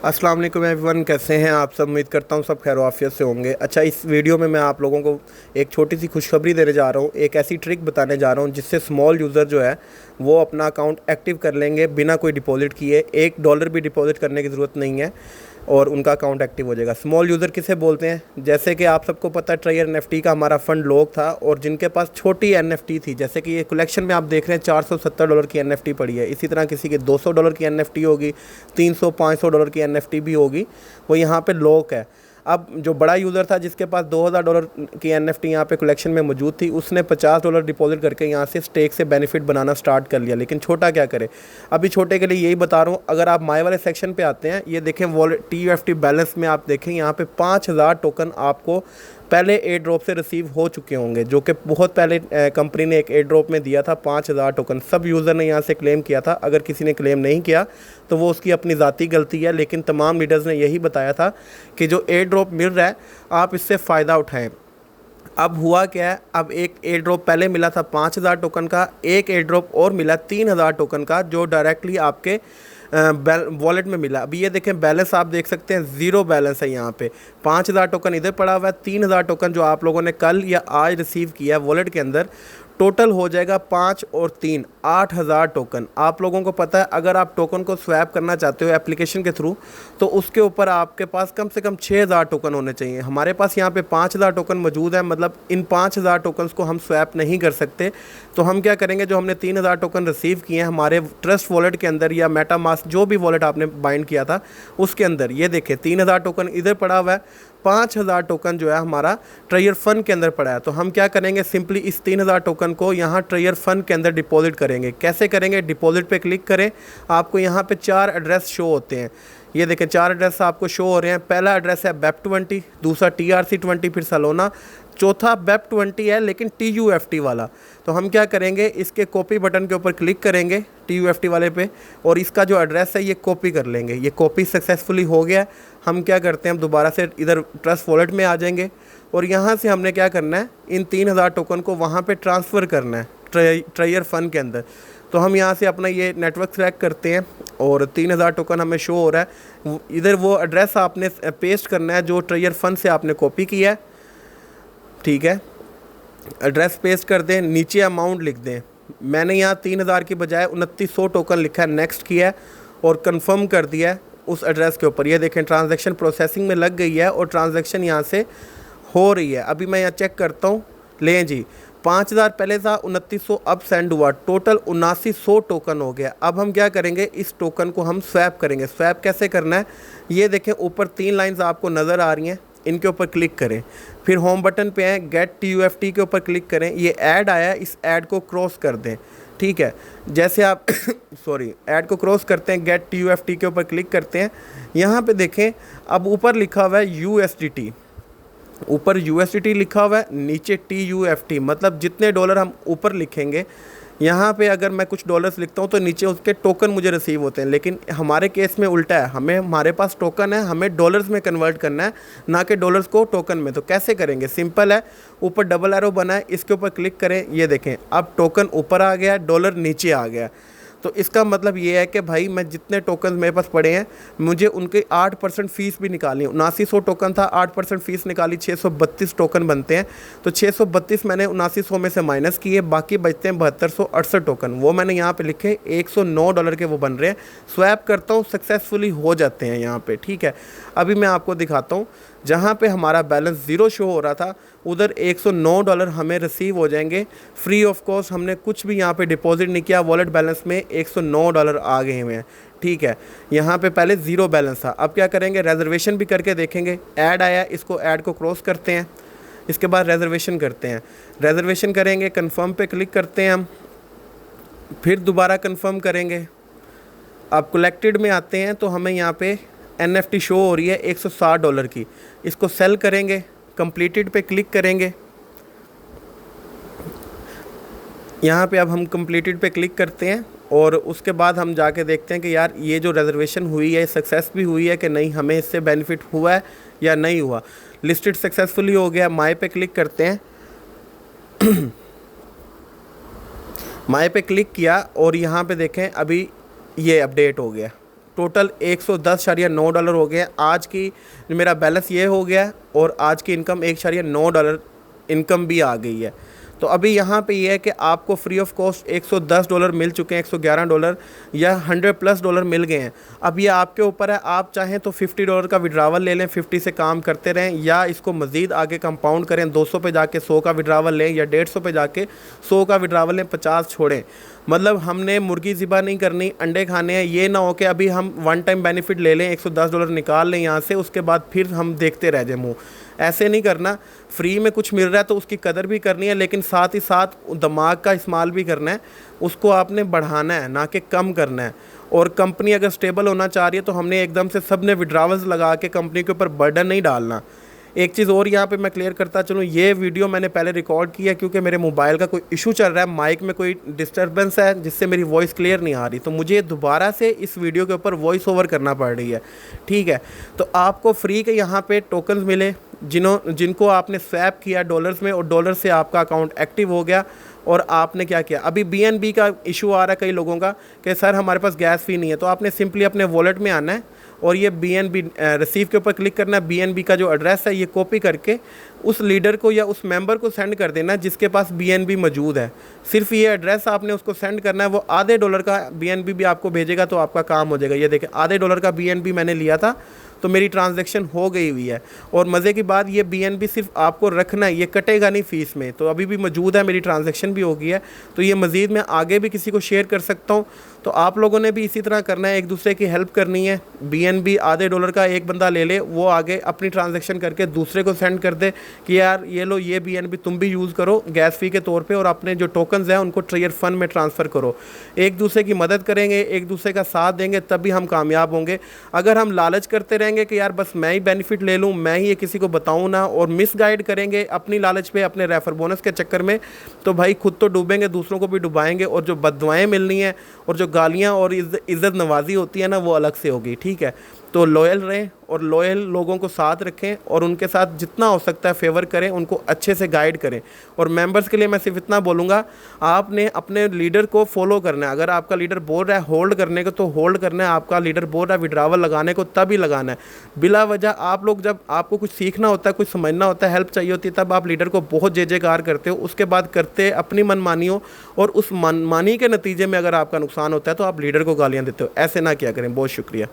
अस्सलाम वालेकुम एवरीवन, कैसे हैं आप सब। उम्मीद करता हूँ सब खैर आफियत से होंगे। अच्छा, इस वीडियो में मैं आप लोगों को एक छोटी सी खुशखबरी देने जा रहा हूँ। एक ऐसी ट्रिक बताने जा रहा हूँ जिससे स्मॉल यूज़र जो है वो अपना अकाउंट एक्टिव कर लेंगे बिना कोई डिपॉजिट किए। $1 भी डिपॉजिट करने की ज़रूरत नहीं है और उनका अकाउंट एक्टिव हो जाएगा। स्मॉल यूज़र किसे बोलते हैं? जैसे कि आप सबको पता है, ट्रायर एनएफटी का हमारा फंड लोग था और जिनके पास छोटी एनएफटी थी, जैसे कि ये कलेक्शन में आप देख रहे हैं $470 की एनएफटी पड़ी है। इसी तरह किसी के $200 की एनएफटी होगी, 300-500 की एनएफटी भी होगी, वो यहाँ पे लॉक है। अब जो बड़ा यूज़र था जिसके पास $2000 की एनएफटी यहाँ पे कलेक्शन में मौजूद थी, उसने $50 डिपॉजिट करके यहाँ से स्टेक से बेनिफिट बनाना स्टार्ट कर लिया। लेकिन छोटा क्या करे, अभी छोटे के लिए यही बता रहा हूँ। अगर आप माई वाले सेक्शन पे आते हैं, ये देखें वॉलेट TUFT बैलेंस में आप देखें यहाँ पे 5000 टोकन आपको पहले एयर ड्रॉप से रिसीव हो चुके होंगे, जो कि बहुत पहले कंपनी ने एक एयर ड्रॉप में दिया था 5000 टोकन। सब यूज़र ने यहाँ से क्लेम किया था। अगर किसी ने क्लेम नहीं किया तो वो उसकी अपनी ज़ाती गलती है, लेकिन तमाम लीडर्स ने यही बताया था कि जो एयर ड्रॉप मिल रहा है आप इससे फ़ायदा उठाएं। अब हुआ क्या है, अब एक एयर ड्रॉप पहले मिला था 5000 टोकन का, एक एयर ड्रॉप और मिला 3000 टोकन का जो डायरेक्टली आपके वॉलेट में मिला। अभी ये देखें बैलेंस आप देख सकते हैं, ज़ीरो बैलेंस है यहाँ पे। 5000 टोकन इधर पड़ा हुआ है, 3000 टोकन जो आप लोगों ने कल या आज रिसीव किया है वॉलेट के अंदर, टोटल हो जाएगा 5 और 3 8000 टोकन। आप लोगों को पता है अगर आप टोकन को स्वैप करना चाहते हो एप्लीकेशन के थ्रू तो उसके ऊपर आपके पास कम से कम 6000 टोकन होने चाहिए। हमारे पास यहाँ पे 5000 टोकन मौजूद है, मतलब इन 5000 टोकन्स को हम स्वैप नहीं कर सकते। तो हम क्या करेंगे, जो हमने 3000 टोकन रिसीव किए हैं हमारे ट्रस्ट वॉलेट के अंदर या मेटामास्क जो भी वॉलेट आपने बाइंड किया था उसके अंदर, ये देखें 3000 टोकन इधर पड़ा हुआ है, 5000 टोकन जो है हमारा ट्रायर फंड के अंदर पड़ा है। तो हम क्या करेंगे, सिंपली इस 3000 टोकन को यहाँ ट्रायर फंड के अंदर डिपॉजिट करेंगे। कैसे करेंगे, डिपॉजिट पे क्लिक करें, आपको यहाँ पे 4 एड्रेस शो होते हैं। ये देखें 4 एड्रेस आपको शो हो रहे हैं। पहला एड्रेस है BEP20, दूसरा TRC20, फिर सलोना, चौथा BEP20 है लेकिन TUFT वाला। तो हम क्या करेंगे, इसके कॉपी बटन के ऊपर क्लिक करेंगे TUFT वाले पे और इसका जो एड्रेस है ये कॉपी कर लेंगे। ये कॉपी सक्सेसफुली हो गया। हम क्या करते हैं, हम दोबारा से इधर ट्रस्ट वॉलेट में आ जाएंगे और यहाँ से हमने क्या करना है, इन 3000 टोकन को वहाँ पे ट्रांसफ़र करना है ट्रायर फंड के अंदर। तो हम यहाँ से अपना ये नेटवर्क सेलेक्ट करते हैं और 3000 टोकन हमें शो हो रहा है। इधर वो एड्रेस आपने पेस्ट करना है जो ट्रायर फंड से आपने कॉपी किया है, ठीक है। एड्रेस पेस्ट कर दें, नीचे अमाउंट लिख दें। मैंने यहाँ 3000 की बजाय 2900 टोकन लिखा है, नेक्स्ट किया है और कंफर्म कर दिया है उस एड्रेस के ऊपर। ये देखें ट्रांजैक्शन प्रोसेसिंग में लग गई है और ट्रांजैक्शन यहाँ से हो रही है। अभी मैं यहाँ चेक करता हूँ, लें जी 5000 पहले था, 2900 अब सेंड हुआ, टोटल 7900 टोकन हो गया। अब हम क्या करेंगे, इस टोकन को हम स्वैप करेंगे। स्वैप कैसे करना है, ये देखें ऊपर 3 लाइंस आपको नज़र आ रही हैं, इनके ऊपर क्लिक करें, फिर होम बटन पे आए, गेट TUFT के ऊपर क्लिक करें। ये ऐड आया, इस ऐड को क्रॉस कर दें, ठीक है। जैसे आप सॉरी ऐड को क्रॉस करते हैं, गेट TUFT के ऊपर क्लिक करते हैं। यहाँ पे देखें अब ऊपर लिखा हुआ है USDT, ऊपर USDT लिखा हुआ है, नीचे TUFT, मतलब जितने डॉलर हम ऊपर लिखेंगे, यहाँ पे अगर मैं कुछ डॉलर्स लिखता हूँ तो नीचे उसके टोकन मुझे रिसीव होते हैं। लेकिन हमारे केस में उल्टा है, हमारे पास टोकन है, हमें डॉलर्स में कन्वर्ट करना है, ना कि डॉलर्स को टोकन में। तो कैसे करेंगे, सिंपल है, ऊपर डबल एरो बना है, इसके ऊपर क्लिक करें। ये देखें अब टोकन ऊपर आ गया, डॉलर नीचे आ गया। तो इसका मतलब ये है कि भाई मैं जितने टोकन मेरे पास पड़े हैं मुझे उनके 8% फ़ीस भी निकालनी है। 7900 टोकन था, 8% फ़ीस निकाली, 632 टोकन बनते हैं। तो 632 मैंने 7900 में से माइनस किए, बाकी बचते हैं 7268 टोकन। वो मैंने यहाँ पे लिखे, $109 के वो बन रहे हैं। स्वैप करता हूँ, सक्सेसफुली हो जाते हैं यहाँ पे, ठीक है। अभी मैं आपको दिखाता हूँ, जहाँ पे हमारा बैलेंस ज़ीरो शो हो रहा था उधर $109 हमें रिसीव हो जाएंगे फ्री ऑफ कॉस्ट। हमने कुछ भी यहाँ पे डिपॉजिट नहीं किया, वॉलेट बैलेंस में $109 आ गए हुए हैं, ठीक है। यहाँ पे पहले ज़ीरो बैलेंस था। अब क्या करेंगे, रिजर्वेशन भी करके देखेंगे। ऐड आया, इसको ऐड को क्रॉस करते हैं, इसके बाद रिजर्वेशन करते हैं। रिजर्वेशन करेंगे, कन्फर्म पे क्लिक करते हैं हम, फिर दोबारा कन्फर्म करेंगे। अब कलेक्टेड में आते हैं तो हमें यहाँ पे NFT शो हो रही है $160 की, इसको सेल करेंगे, कंप्लीटेड पे क्लिक करेंगे। यहाँ पे अब हम कंप्लीटेड पे क्लिक करते हैं और उसके बाद हम जाके देखते हैं कि यार ये जो रिजर्वेशन हुई है सक्सेस भी हुई है कि नहीं, हमें इससे बेनिफिट हुआ है या नहीं हुआ। लिस्टेड सक्सेसफुली हो गया, माई पे क्लिक करते हैं। माई पे क्लिक किया और यहाँ पे देखें अभी ये अपडेट हो गया, टोटल $110.9 हो गए। आज की मेरा बैलेंस ये हो गया और आज की इनकम $1.9 इनकम भी आ गई है। तो अभी यहाँ पे ये है कि आपको फ्री ऑफ कॉस्ट $110 मिल चुके हैं, $111 या $100+ मिल गए हैं। अब ये आपके ऊपर है, आप चाहें तो $50 का विड्रावल ले लें, 50 से काम करते रहें, या इसको मज़ीद आगे कंपाउंड करें, 200 पे जाके 100 का विड्रावल लें, या 150 पे जाके 100 का विड्रावल लें, 50 छोड़ें। मतलब हमने मुर्गी ज़िबा नहीं करनी, अंडे खाने हैं। ये ना हो कि अभी हम वन टाइम बेनिफिट ले लें, $110 निकाल लें यहाँ से, उसके बाद फिर हम देखते रह जाए मुँह। ऐसे नहीं करना। फ्री में कुछ मिल रहा है तो उसकी कदर भी करनी है, लेकिन साथ ही साथ दिमाग का इस्तेमाल भी करना है। उसको आपने बढ़ाना है, ना कि कम करना है। और कंपनी अगर स्टेबल होना चाह रही है तो हमने एकदम से सब ने विड्रावल्स लगा के कंपनी के ऊपर बर्डन नहीं डालना। एक चीज़ और यहाँ पे मैं क्लियर करता चलूँ, ये वीडियो मैंने पहले रिकॉर्ड किया क्योंकि मेरे मोबाइल का कोई इशू चल रहा है, माइक में कोई डिस्टर्बेंस है जिससे मेरी वॉइस क्लियर नहीं आ रही, तो मुझे दोबारा से इस वीडियो के ऊपर वॉइस ओवर करना पड़ रही है। ठीक है, तो आपको फ्री के यहाँ पे टोकन्स मिले जिनको आपने स्वैप किया डॉलर्स में, और डॉलर से आपका अकाउंट एक्टिव हो गया। और आपने क्या किया, अभी BNB का इशू आ रहा है कई लोगों का कि सर हमारे पास गैस फी नहीं है, तो आपने सिंपली अपने वॉलेट में आना है और ये BNB रिसीव के ऊपर क्लिक करना है। BNB का जो एड्रेस है ये कॉपी करके उस लीडर को या उस मेंबर को सेंड कर देना जिसके पास BNB मौजूद है। सिर्फ ये एड्रेस आपने उसको सेंड करना है, वो $0.5 का BNB भी आपको भेजेगा तो आपका काम हो जाएगा। ये देखें, $0.5 का BNB मैंने लिया था तो मेरी ट्रांजैक्शन हो गई हुई है। और मज़े की बात, ये BNB सिर्फ आपको रखना है, ये कटेगा नहीं फ़ीस में, तो अभी भी मौजूद है, मेरी ट्रांजैक्शन भी हो गई है। तो ये मज़ीद मैं आगे भी किसी को शेयर कर सकता हूँ। तो आप लोगों ने भी इसी तरह करना है, एक दूसरे की हेल्प करनी है। BNB $0.5 का एक बंदा ले ले, वो आगे अपनी ट्रांजैक्शन करके दूसरे को सेंड कर दे कि यार ये लो, ये BNB तुम भी यूज़ करो गैस फ़ी के तौर पे, और अपने जो टोकन्स हैं उनको ट्रेयर फंड में ट्रांसफ़र करो। एक दूसरे की मदद करेंगे, एक दूसरे का साथ देंगे, तभी हम कामयाब होंगे। अगर हम लालच करते रहेंगे कि यार बस मैं ही बेनिफिट ले लूँ, मैं ही ये किसी को बताऊँ ना, और मिसगाइड करेंगे अपनी लालच पे, अपने रेफर बोनस के चक्कर में, तो भाई खुद तो डूबेंगे, दूसरों को भी डुबाएंगे। और जो बददुआएं मिलनी है और जो गालियाँ और इज़्ज़त नवाजी होती है ना, वो अलग से होगी। ठीक है, तो लॉयल रहें और लॉयल लोगों को साथ रखें और उनके साथ जितना हो सकता है फेवर करें, उनको अच्छे से गाइड करें। और मेंबर्स के लिए मैं सिर्फ इतना बोलूँगा, आपने अपने लीडर को फॉलो करना है। अगर आपका लीडर बोल रहा है होल्ड करने को तो होल्ड करना है, आपका लीडर बोल रहा है विड्रावल लगाने को तभी लगाना है। बिला वजह आप लोग, जब आपको कुछ सीखना होता है, कुछ समझना होता है, हेल्प चाहिए होती है, तब आप लीडर को बहुत जय-जयकार करते हो, उसके बाद करते अपनी मनमानी हो, और उस मनमानी के नतीजे में अगर आपका नुकसान होता है तो आप लीडर को गालियाँ देते हो। ऐसे ना किया करें। बहुत शुक्रिया।